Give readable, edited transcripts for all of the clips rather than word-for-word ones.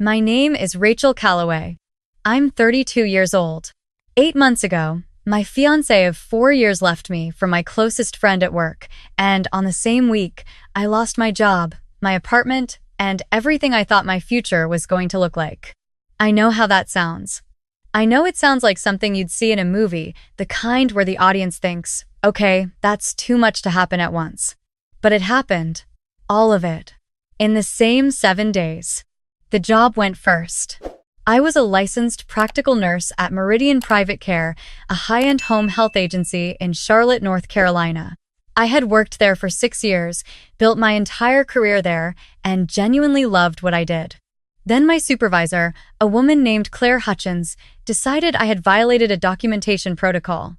My name is Rachel Calloway. I'm 32 years old. 8 months ago, my fiancé of 4 years left me for my closest friend at work, and on the same week, I lost my job, my apartment, and everything I thought my future was going to look like. I know how that sounds. I know it sounds like something you'd see in a movie, the kind where the audience thinks, okay, that's too much to happen at once. But it happened. All of it. In the same 7 days. The job went first. I was a licensed practical nurse at Meridian Private Care, a high-end home health agency in Charlotte, North Carolina. I had worked there for 6 years, built my entire career there, and genuinely loved what I did. Then my supervisor, a woman named Claire Hutchins, decided I had violated a documentation protocol.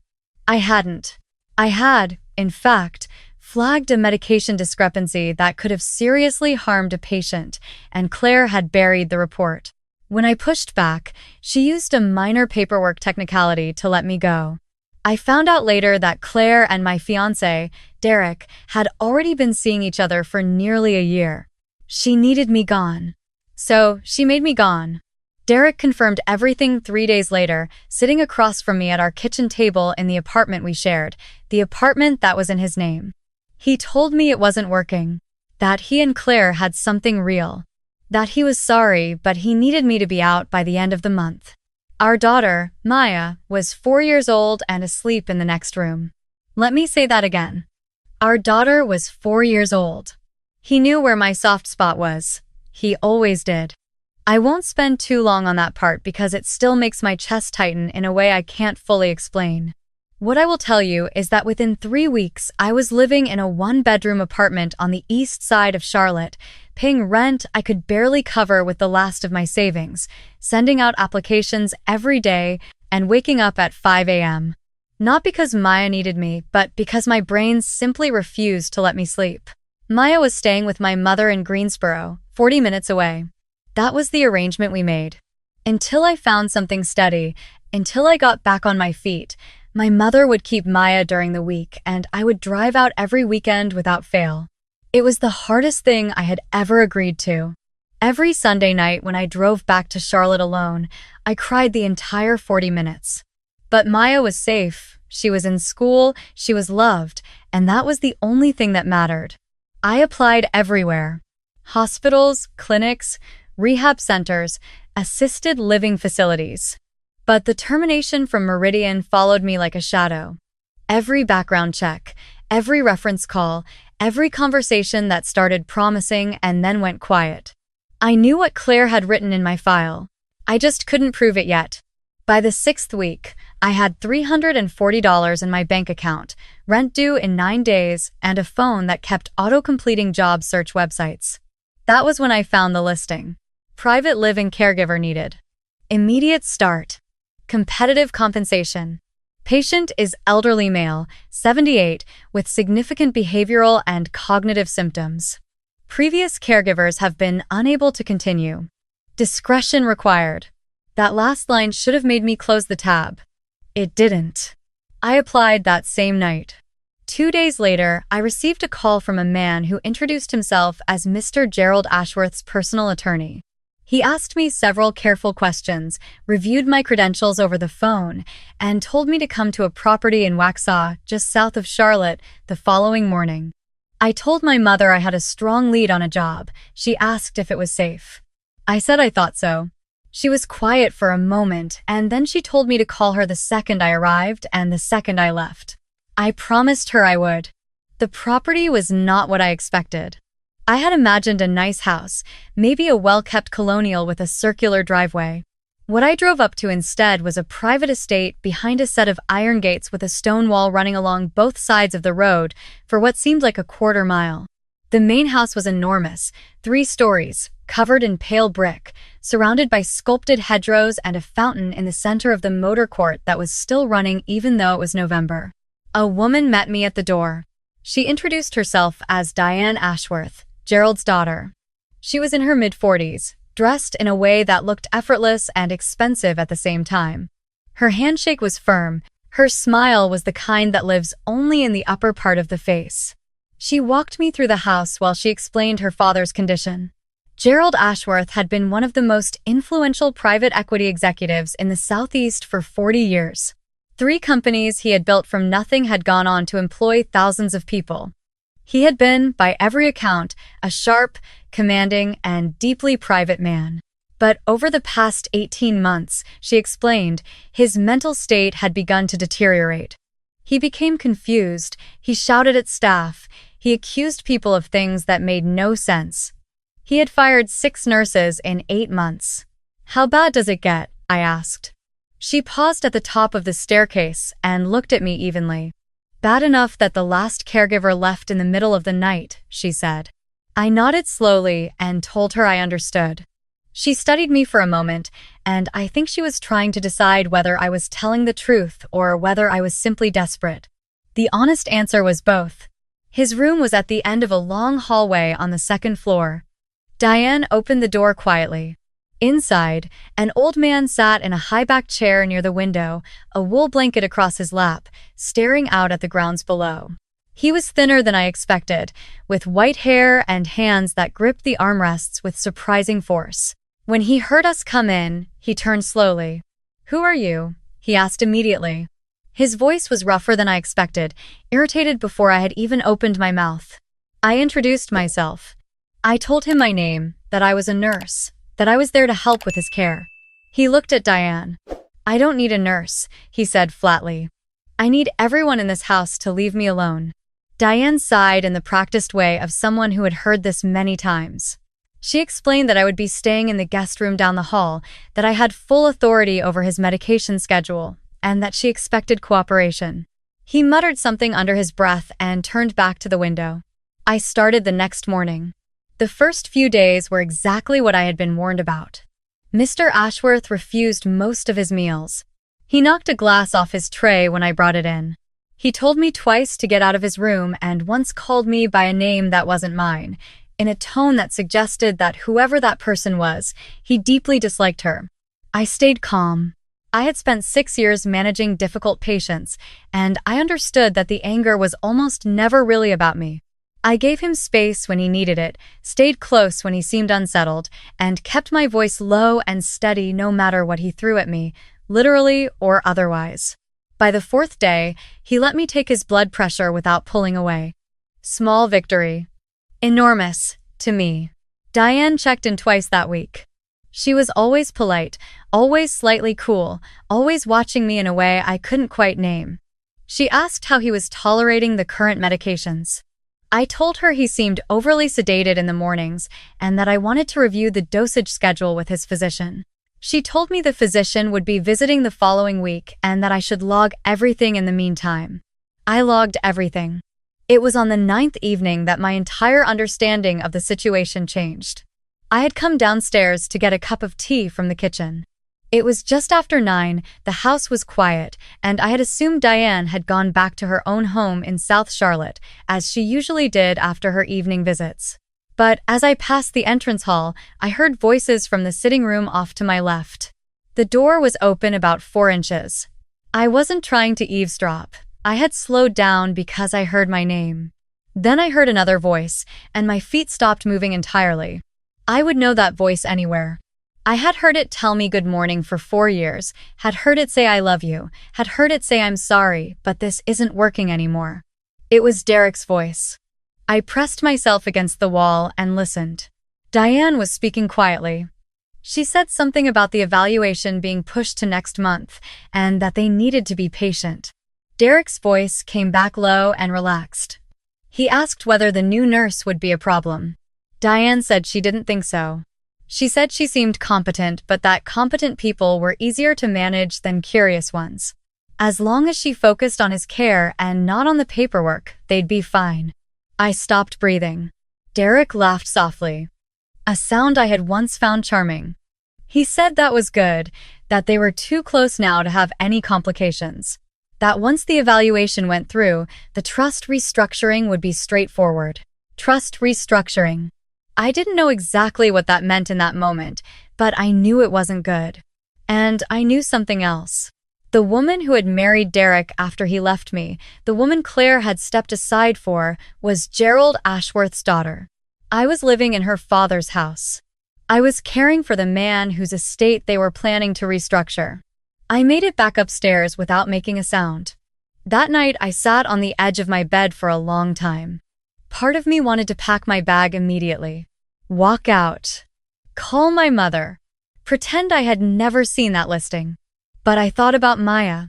I hadn't. I had, in fact, flagged a medication discrepancy that could have seriously harmed a patient, and Claire had buried the report. When I pushed back, she used a minor paperwork technicality to let me go. I found out later that Claire and my fiancé, Derek, had already been seeing each other for nearly a year. She needed me gone. So, she made me gone. Derek confirmed everything 3 days later, sitting across from me at our kitchen table in the apartment we shared, the apartment that was in his name. He told me it wasn't working, that he and Claire had something real, that he was sorry but he needed me to be out by the end of the month. Our daughter, Maya, was 4 years old and asleep in the next room. Let me say that again. Our daughter was 4 years old. He knew where my soft spot was. He always did. I won't spend too long on that part because it still makes my chest tighten in a way I can't fully explain. What I will tell you is that within 3 weeks, I was living in a one-bedroom apartment on the east side of Charlotte, paying rent I could barely cover with the last of my savings, sending out applications every day, and waking up at 5 a.m. Not because Maya needed me, but because my brain simply refused to let me sleep. Maya was staying with my mother in Greensboro, 40 minutes away. That was the arrangement we made. Until I found something steady, until I got back on my feet, my mother would keep Maya during the week, and I would drive out every weekend without fail. It was the hardest thing I had ever agreed to. Every Sunday night when I drove back to Charlotte alone, I cried the entire 40 minutes. But Maya was safe, she was in school, she was loved, and that was the only thing that mattered. I applied everywhere. Hospitals, clinics, rehab centers, assisted living facilities. But the termination from Meridian followed me like a shadow. Every background check, every reference call, every conversation that started promising and then went quiet. I knew what Claire had written in my file. I just couldn't prove it yet. By the 6th week, I had $340 in my bank account, rent due in 9 days, and a phone that kept auto-completing job search websites. That was when I found the listing. Private living caregiver needed. Immediate start. Competitive compensation. Patient is elderly male, 78, with significant behavioral and cognitive symptoms. Previous caregivers have been unable to continue. Discretion required. That last line should have made me close the tab. It didn't. I applied that same night. 2 days later, I received a call from a man who introduced himself as Mr. Gerald Ashworth's personal attorney. He asked me several careful questions, reviewed my credentials over the phone, and told me to come to a property in Waxhaw, just south of Charlotte, the following morning. I told my mother I had a strong lead on a job. She asked if it was safe. I said I thought so. She was quiet for a moment, and then she told me to call her the second I arrived and the second I left. I promised her I would. The property was not what I expected. I had imagined a nice house, maybe a well-kept colonial with a circular driveway. What I drove up to instead was a private estate behind a set of iron gates with a stone wall running along both sides of the road for what seemed like a quarter mile. The main house was enormous, 3 stories, covered in pale brick, surrounded by sculpted hedgerows and a fountain in the center of the motor court that was still running even though it was November. A woman met me at the door. She introduced herself as Diane Ashworth, Gerald's daughter. She was in her mid-40s, dressed in a way that looked effortless and expensive at the same time. Her handshake was firm. Her smile was the kind that lives only in the upper part of the face. She walked me through the house while she explained her father's condition. Gerald Ashworth had been one of the most influential private equity executives in the Southeast for 40 years. 3 companies he had built from nothing had gone on to employ thousands of people. He had been, by every account, a sharp, commanding, and deeply private man. But over the past 18 months, she explained, his mental state had begun to deteriorate. He became confused, he shouted at staff, he accused people of things that made no sense. He had fired 6 nurses in 8 months. "How bad does it get?" I asked. She paused at the top of the staircase and looked at me evenly. "Bad enough that the last caregiver left in the middle of the night," she said. I nodded slowly and told her I understood. She studied me for a moment, and I think she was trying to decide whether I was telling the truth or whether I was simply desperate. The honest answer was both. His room was at the end of a long hallway on the 2nd floor. Diane opened the door quietly. Inside, an old man sat in a high-backed chair near the window, a wool blanket across his lap, staring out at the grounds below. He was thinner than I expected, with white hair and hands that gripped the armrests with surprising force. When he heard us come in, he turned slowly. "Who are you?" he asked immediately. His voice was rougher than I expected, irritated before I had even opened my mouth. I introduced myself. I told him my name, that I was a nurse, that I was there to help with his care. He looked at Diane. "I don't need a nurse," he said flatly. "I need everyone in this house to leave me alone." Diane sighed in the practiced way of someone who had heard this many times. She explained that I would be staying in the guest room down the hall, that I had full authority over his medication schedule, and that she expected cooperation. He muttered something under his breath and turned back to the window. I started the next morning. The first few days were exactly what I had been warned about. Mr. Ashworth refused most of his meals. He knocked a glass off his tray when I brought it in. He told me twice to get out of his room and once called me by a name that wasn't mine, in a tone that suggested that whoever that person was, he deeply disliked her. I stayed calm. I had spent 6 years managing difficult patients, and I understood that the anger was almost never really about me. I gave him space when he needed it, stayed close when he seemed unsettled, and kept my voice low and steady no matter what he threw at me, literally or otherwise. By the 4th day, he let me take his blood pressure without pulling away. Small victory. Enormous, to me. Diane checked in twice that week. She was always polite, always slightly cool, always watching me in a way I couldn't quite name. She asked how he was tolerating the current medications. I told her he seemed overly sedated in the mornings and that I wanted to review the dosage schedule with his physician. She told me the physician would be visiting the following week and that I should log everything in the meantime. I logged everything. It was on the 9th evening that my entire understanding of the situation changed. I had come downstairs to get a cup of tea from the kitchen. It was just after 9, the house was quiet, and I had assumed Diane had gone back to her own home in South Charlotte, as she usually did after her evening visits. But as I passed the entrance hall, I heard voices from the sitting room off to my left. The door was open about 4 inches. I wasn't trying to eavesdrop. I had slowed down because I heard my name. Then I heard another voice, and my feet stopped moving entirely. I would know that voice anywhere. I had heard it tell me good morning for 4 years, had heard it say I love you, had heard it say I'm sorry, but this isn't working anymore. It was Derek's voice. I pressed myself against the wall and listened. Diane was speaking quietly. She said something about the evaluation being pushed to next month, and that they needed to be patient. Derek's voice came back low and relaxed. He asked whether the new nurse would be a problem. Diane said she didn't think so. She said she seemed competent, but that competent people were easier to manage than curious ones. As long as she focused on his care and not on the paperwork, they'd be fine. I stopped breathing. Derek laughed softly, a sound I had once found charming. He said that was good, that they were too close now to have any complications. That once the evaluation went through, the trust restructuring would be straightforward. Trust restructuring. I didn't know exactly what that meant in that moment, but I knew it wasn't good. And I knew something else. The woman who had married Derek after he left me, the woman Claire had stepped aside for, was Gerald Ashworth's daughter. I was living in her father's house. I was caring for the man whose estate they were planning to restructure. I made it back upstairs without making a sound. That night, I sat on the edge of my bed for a long time. Part of me wanted to pack my bag immediately, walk out, call my mother, pretend I had never seen that listing. But I thought about Maya,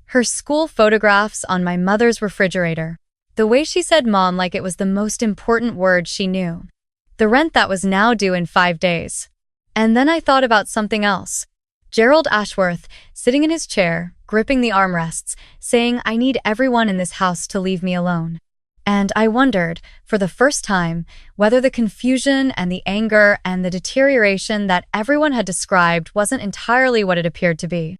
her school photographs on my mother's refrigerator, the way she said mom like it was the most important word she knew, the rent that was now due in 5 days. And then I thought about something else. Gerald Ashworth, sitting in his chair, gripping the armrests, saying, "I need everyone in this house to leave me alone." And I wondered, for the first time, whether the confusion and the anger and the deterioration that everyone had described wasn't entirely what it appeared to be.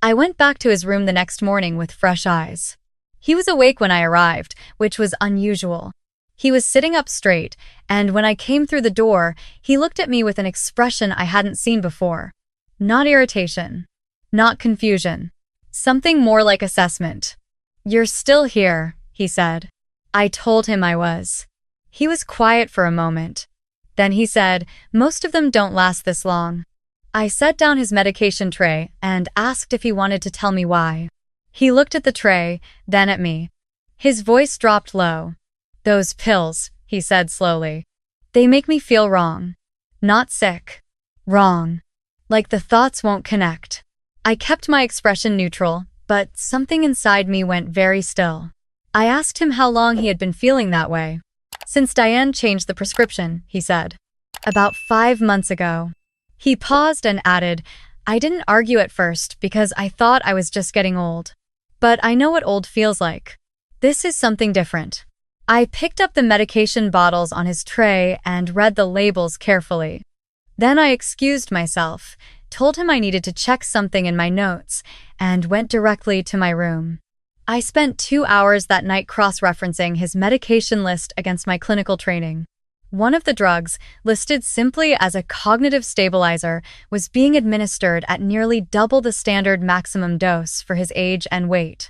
I went back to his room the next morning with fresh eyes. He was awake when I arrived, which was unusual. He was sitting up straight, and when I came through the door, he looked at me with an expression I hadn't seen before. Not irritation, not confusion, something more like assessment. "You're still here," he said. I told him I was. He was quiet for a moment. Then he said, "Most of them don't last this long." I set down his medication tray and asked if he wanted to tell me why. He looked at the tray, then at me. His voice dropped low. "Those pills," he said slowly. "They make me feel wrong. Not sick. Wrong. Like the thoughts won't connect." I kept my expression neutral, but something inside me went very still. I asked him how long he had been feeling that way. "Since Diane changed the prescription," he said. "About 5 months ago." He paused and added, "I didn't argue at first because I thought I was just getting old. But I know what old feels like. This is something different." I picked up the medication bottles on his tray and read the labels carefully. Then I excused myself, told him I needed to check something in my notes, and went directly to my room. I spent 2 hours that night cross-referencing his medication list against my clinical training. One of the drugs, listed simply as a cognitive stabilizer, was being administered at nearly double the standard maximum dose for his age and weight.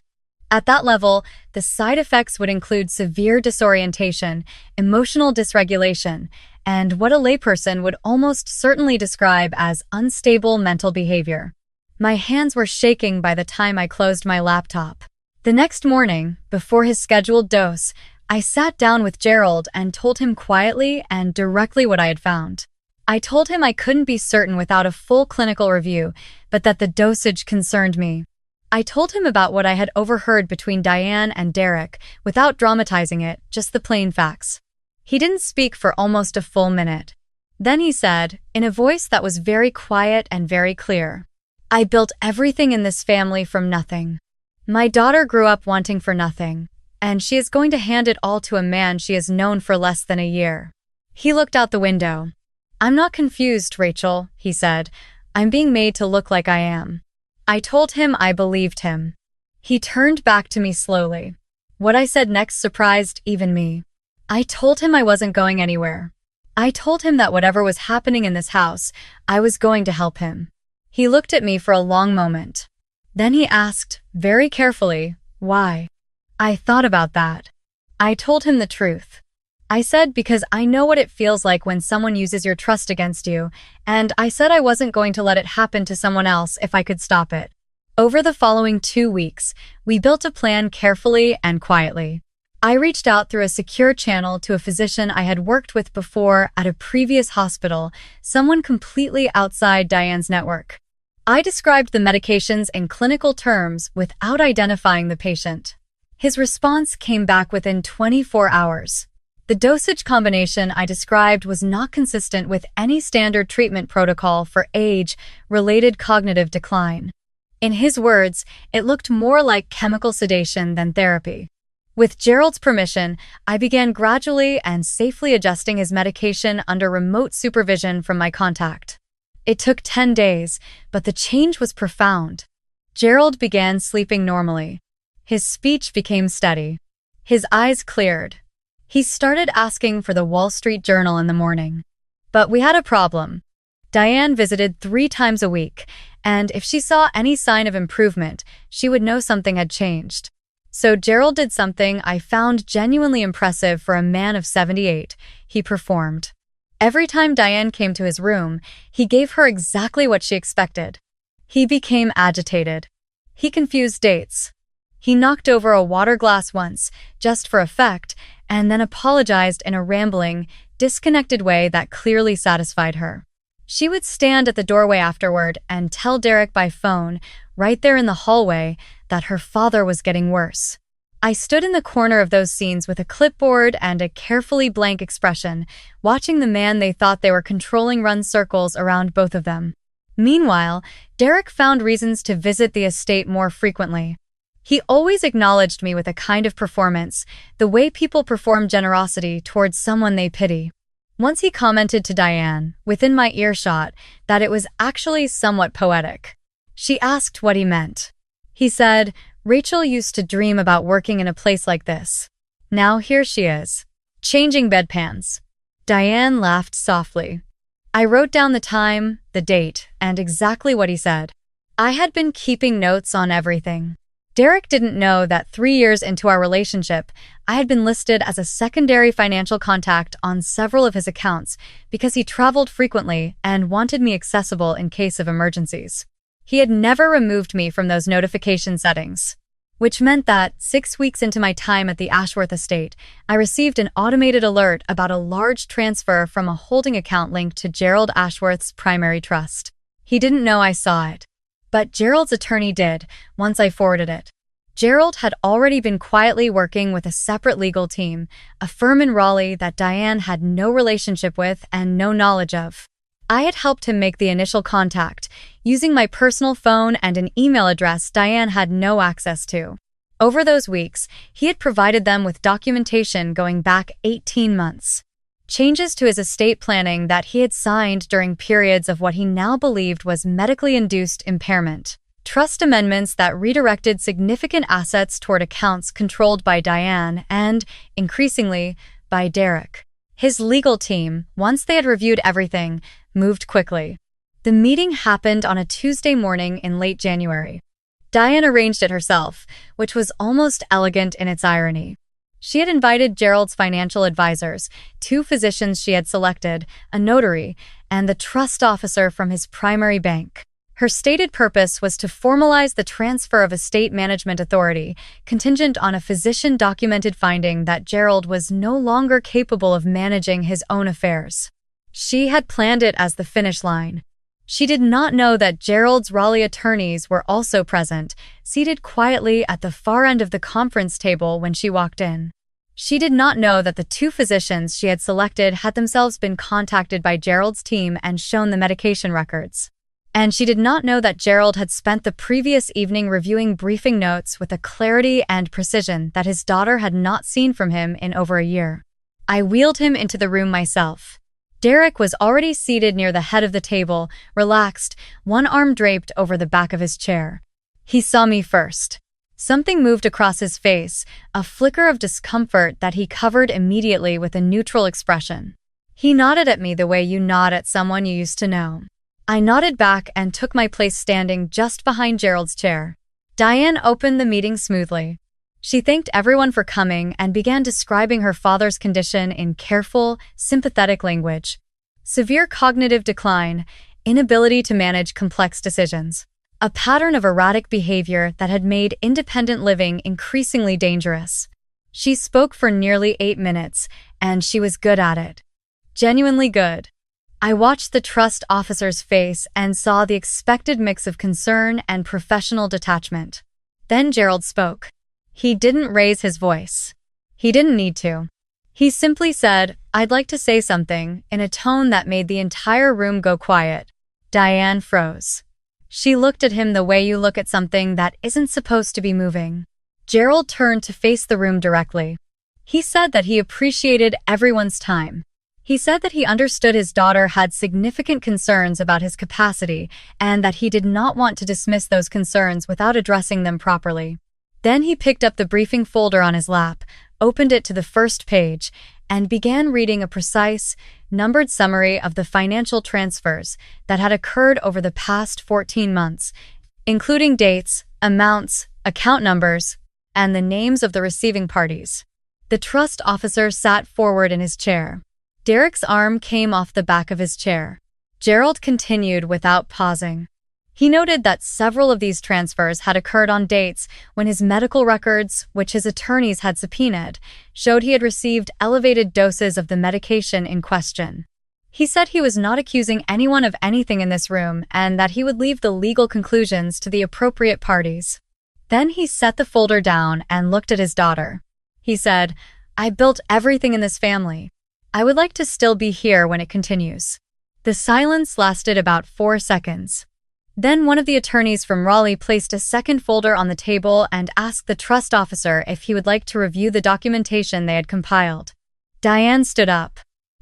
At that level, the side effects would include severe disorientation, emotional dysregulation, and what a layperson would almost certainly describe as unstable mental behavior. My hands were shaking by the time I closed my laptop. The next morning, before his scheduled dose, I sat down with Gerald and told him quietly and directly what I had found. I told him I couldn't be certain without a full clinical review, but that the dosage concerned me. I told him about what I had overheard between Diane and Derek, without dramatizing it, just the plain facts. He didn't speak for almost a full minute. Then he said, in a voice that was very quiet and very clear, "I built everything in this family from nothing. My daughter grew up wanting for nothing, and she is going to hand it all to a man she has known for less than a year." He looked out the window. "I'm not confused, Rachel," he said. "I'm being made to look like I am." I told him I believed him. He turned back to me slowly. What I said next surprised even me. I told him I wasn't going anywhere. I told him that whatever was happening in this house, I was going to help him. He looked at me for a long moment. Then he asked, very carefully, why? I thought about that. I told him the truth. I said because I know what it feels like when someone uses your trust against you, and I said I wasn't going to let it happen to someone else if I could stop it. Over the following 2 weeks, we built a plan carefully and quietly. I reached out through a secure channel to a physician I had worked with before at a previous hospital, someone completely outside Diane's network. I described the medications in clinical terms without identifying the patient. His response came back within 24 hours. The dosage combination I described was not consistent with any standard treatment protocol for age-related cognitive decline. In his words, it looked more like chemical sedation than therapy. With Gerald's permission, I began gradually and safely adjusting his medication under remote supervision from my contact. It took 10 days, but the change was profound. Gerald began sleeping normally. His speech became steady. His eyes cleared. He started asking for the Wall Street Journal in the morning. But we had a problem. Diane visited 3 times a week, and if she saw any sign of improvement, she would know something had changed. So Gerald did something I found genuinely impressive for a man of 78. He performed. Every time Diane came to his room, he gave her exactly what she expected. He became agitated. He confused dates. He knocked over a water glass once, just for effect, and then apologized in a rambling, disconnected way that clearly satisfied her. She would stand at the doorway afterward and tell Derek by phone, right there in the hallway, that her father was getting worse. I stood in the corner of those scenes with a clipboard and a carefully blank expression, watching the man they thought they were controlling run circles around both of them. Meanwhile, Derek found reasons to visit the estate more frequently. He always acknowledged me with a kind of performance, the way people perform generosity towards someone they pity. Once he commented to Diane, within my earshot, that it was actually somewhat poetic. She asked what he meant. He said, "Rachel used to dream about working in a place like this. Now here she is, changing bedpans." Diane laughed softly. I wrote down the time, the date, and exactly what he said. I had been keeping notes on everything. Derek didn't know that 3 years into our relationship, I had been listed as a secondary financial contact on several of his accounts because he traveled frequently and wanted me accessible in case of emergencies. He had never removed me from those notification settings, which meant that 6 weeks into my time at the Ashworth estate, I received an automated alert about a large transfer from a holding account linked to Gerald Ashworth's primary trust. He didn't know I saw it, but Gerald's attorney did once I forwarded it. Gerald had already been quietly working with a separate legal team, a firm in Raleigh that Diane had no relationship with and no knowledge of. I had helped him make the initial contact, using my personal phone and an email address Diane had no access to. Over those weeks, he had provided them with documentation going back 18 months. Changes to his estate planning that he had signed during periods of what he now believed was medically induced impairment. Trust amendments that redirected significant assets toward accounts controlled by Diane and, increasingly, by Derek. His legal team, once they had reviewed everything, moved quickly. The meeting happened on a Tuesday morning in late January. Diane arranged it herself, which was almost elegant in its irony. She had invited Gerald's financial advisors, 2 physicians she had selected, a notary, and the trust officer from his primary bank. Her stated purpose was to formalize the transfer of estate management authority, contingent on a physician-documented finding that Gerald was no longer capable of managing his own affairs. She had planned it as the finish line. She did not know that Gerald's Raleigh attorneys were also present, seated quietly at the far end of the conference table when she walked in. She did not know that the 2 physicians she had selected had themselves been contacted by Gerald's team and shown the medication records. And she did not know that Gerald had spent the previous evening reviewing briefing notes with a clarity and precision that his daughter had not seen from him in over a year. I wheeled him into the room myself. Derek was already seated near the head of the table, relaxed, one arm draped over the back of his chair. He saw me first. Something moved across his face, a flicker of discomfort that he covered immediately with a neutral expression. He nodded at me the way you nod at someone you used to know. I nodded back and took my place standing just behind Gerald's chair. Diane opened the meeting smoothly. She thanked everyone for coming and began describing her father's condition in careful, sympathetic language. Severe cognitive decline, inability to manage complex decisions, a pattern of erratic behavior that had made independent living increasingly dangerous. She spoke for nearly 8 minutes, and she was good at it. Genuinely good. I watched the trust officer's face and saw the expected mix of concern and professional detachment. Then Gerald spoke. He didn't raise his voice. He didn't need to. He simply said, "I'd like to say something," in a tone that made the entire room go quiet. Diane froze. She looked at him the way you look at something that isn't supposed to be moving. Gerald turned to face the room directly. He said that he appreciated everyone's time. He said that he understood his daughter had significant concerns about his capacity and that he did not want to dismiss those concerns without addressing them properly. Then he picked up the briefing folder on his lap, opened it to the first page, and began reading a precise, numbered summary of the financial transfers that had occurred over the past 14 months, including dates, amounts, account numbers. and the names of the receiving parties. The trust officer sat forward in his chair. Derek's arm came off the back of his chair. Gerald continued without pausing. He noted that several of these transfers had occurred on dates when his medical records, which his attorneys had subpoenaed, showed he had received elevated doses of the medication in question. He said he was not accusing anyone of anything in this room and that he would leave the legal conclusions to the appropriate parties. Then he set the folder down and looked at his daughter. He said, "I built everything in this family. I would like to still be here when it continues." The silence lasted about 4 seconds. Then one of the attorneys from Raleigh placed a second folder on the table and asked the trust officer if he would like to review the documentation they had compiled. Diane stood up.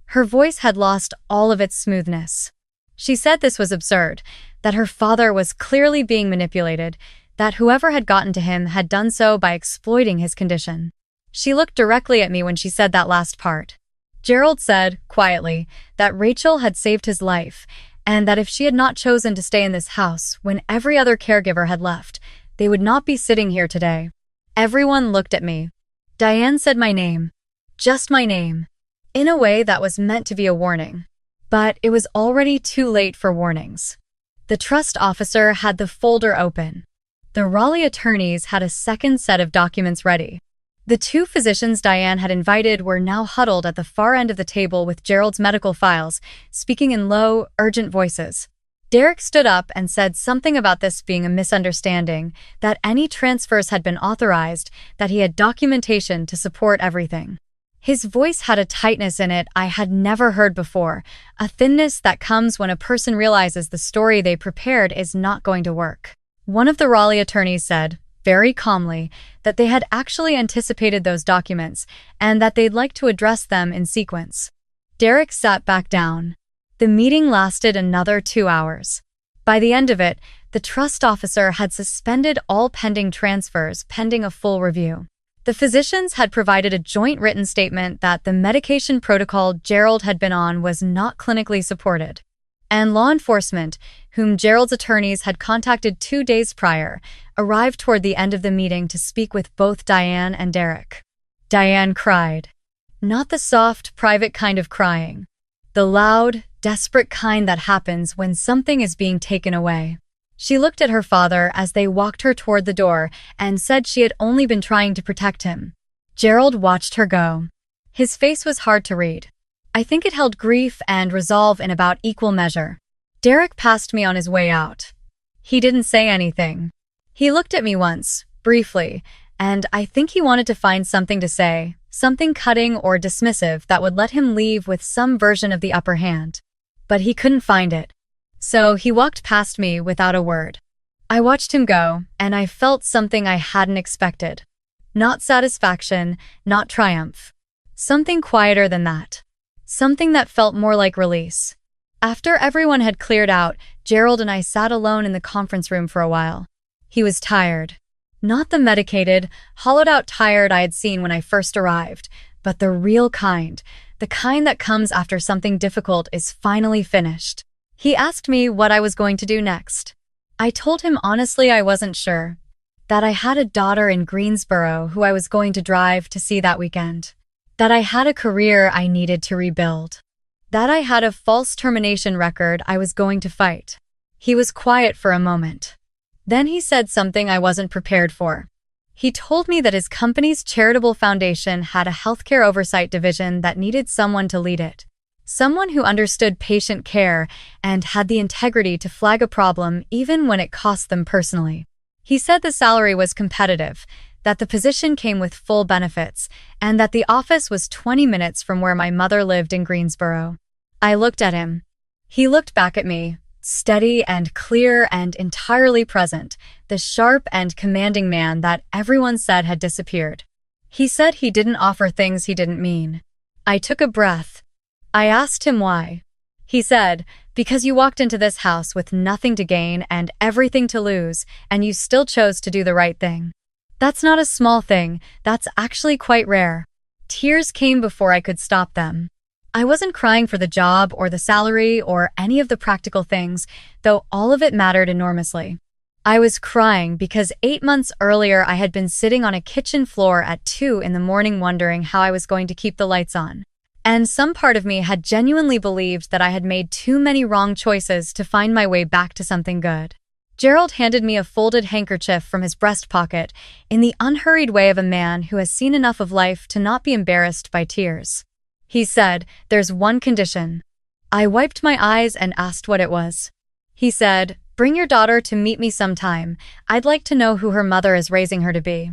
Her voice had lost all of its smoothness. She said this was absurd, that her father was clearly being manipulated, that whoever had gotten to him had done so by exploiting his condition. She looked directly at me when she said that last part. Gerald said, quietly, that Rachel had saved his life, and that if she had not chosen to stay in this house when every other caregiver had left, they would not be sitting here today. Everyone looked at me. Diane said my name. Just my name. In a way that was meant to be a warning. But it was already too late for warnings. The trust officer had the folder open. The Raleigh attorneys had a second set of documents ready. The 2 physicians Diane had invited were now huddled at the far end of the table with Gerald's medical files, speaking in low, urgent voices. Derek stood up and said something about this being a misunderstanding, that any transfers had been authorized, that he had documentation to support everything. His voice had a tightness in it I had never heard before, a thinness that comes when a person realizes the story they prepared is not going to work. One of the Raleigh attorneys said, very calmly, that they had actually anticipated those documents and that they'd like to address them in sequence. Derek sat back down. The meeting lasted another 2 hours. By the end of it, the trust officer had suspended all pending transfers pending a full review. The physicians had provided a joint written statement that the medication protocol Gerald had been on was not clinically supported. And law enforcement, whom Gerald's attorneys had contacted 2 days prior, arrived toward the end of the meeting to speak with both Diane and Derek. Diane cried. Not the soft, private kind of crying. The loud, desperate kind that happens when something is being taken away. She looked at her father as they walked her toward the door and said she had only been trying to protect him. Gerald watched her go. His face was hard to read. I think it held grief and resolve in about equal measure. Derek passed me on his way out. He didn't say anything. He looked at me once, briefly, and I think he wanted to find something to say, something cutting or dismissive that would let him leave with some version of the upper hand. But he couldn't find it. So he walked past me without a word. I watched him go, and I felt something I hadn't expected. Not satisfaction, not triumph. Something quieter than that. Something that felt more like release. After everyone had cleared out, Gerald and I sat alone in the conference room for a while. He was tired. Not the medicated, hollowed-out tired I had seen when I first arrived, but the real kind, the kind that comes after something difficult is finally finished. He asked me what I was going to do next. I told him honestly I wasn't sure, that I had a daughter in Greensboro who I was going to drive to see that weekend. That I had a career I needed to rebuild. That I had a false termination record I was going to fight. He was quiet for a moment. Then he said something I wasn't prepared for. He told me that his company's charitable foundation had a healthcare oversight division that needed someone to lead it. Someone who understood patient care and had the integrity to flag a problem even when it cost them personally. He said the salary was competitive, that the position came with full benefits, and that the office was 20 minutes from where my mother lived in Greensboro. I looked at him. He looked back at me, steady and clear and entirely present, the sharp and commanding man that everyone said had disappeared. He said he didn't offer things he didn't mean. I took a breath. I asked him why. He said, because you walked into this house with nothing to gain and everything to lose, and you still chose to do the right thing. That's not a small thing, that's actually quite rare. Tears came before I could stop them. I wasn't crying for the job or the salary or any of the practical things, though all of it mattered enormously. I was crying because 8 months earlier I had been sitting on a kitchen floor at 2 in the morning wondering how I was going to keep the lights on. And some part of me had genuinely believed that I had made too many wrong choices to find my way back to something good. Gerald handed me a folded handkerchief from his breast pocket in the unhurried way of a man who has seen enough of life to not be embarrassed by tears. He said, "There's one condition." I wiped my eyes and asked what it was. He said, "Bring your daughter to meet me sometime. I'd like to know who her mother is raising her to be."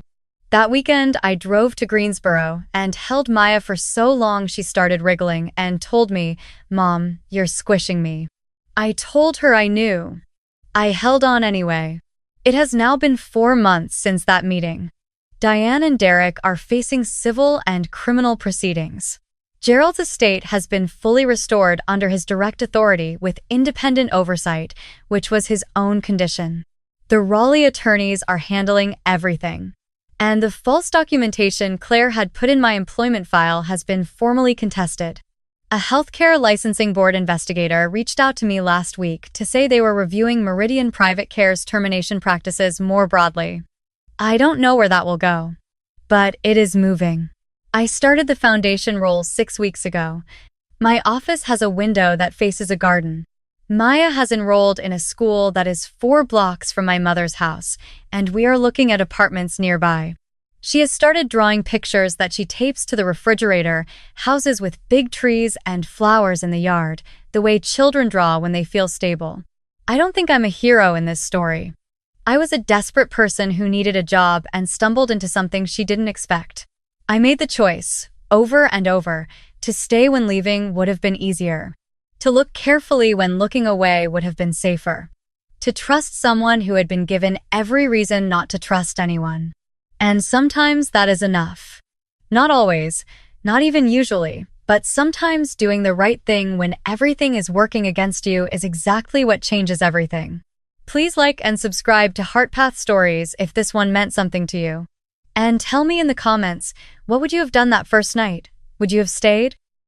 That weekend, I drove to Greensboro and held Maya for so long she started wriggling and told me, "Mom, you're squishing me." I told her I knew. I held on anyway. It has now been 4 months since that meeting. Diane and Derek are facing civil and criminal proceedings. Gerald's estate has been fully restored under his direct authority with independent oversight, which was his own condition. The Raleigh attorneys are handling everything. And the false documentation Claire had put in my employment file has been formally contested. A healthcare licensing board investigator reached out to me last week to say they were reviewing Meridian Private Care's termination practices more broadly. I don't know where that will go, but it is moving. I started the foundation role 6 weeks ago. My office has a window that faces a garden. Maya has enrolled in a school that is 4 blocks from my mother's house, and we are looking at apartments nearby. She has started drawing pictures that she tapes to the refrigerator, houses with big trees and flowers in the yard, the way children draw when they feel stable. I don't think I'm a hero in this story. I was a desperate person who needed a job and stumbled into something she didn't expect. I made the choice, over and over, to stay when leaving would have been easier. To look carefully when looking away would have been safer. To trust someone who had been given every reason not to trust anyone. And sometimes that is enough. Not always, not even usually, but sometimes doing the right thing when everything is working against you is exactly what changes everything. Please like and subscribe to HeartPath Stories if this one meant something to you. And tell me in the comments, what would you have done that first night? Would you have stayed?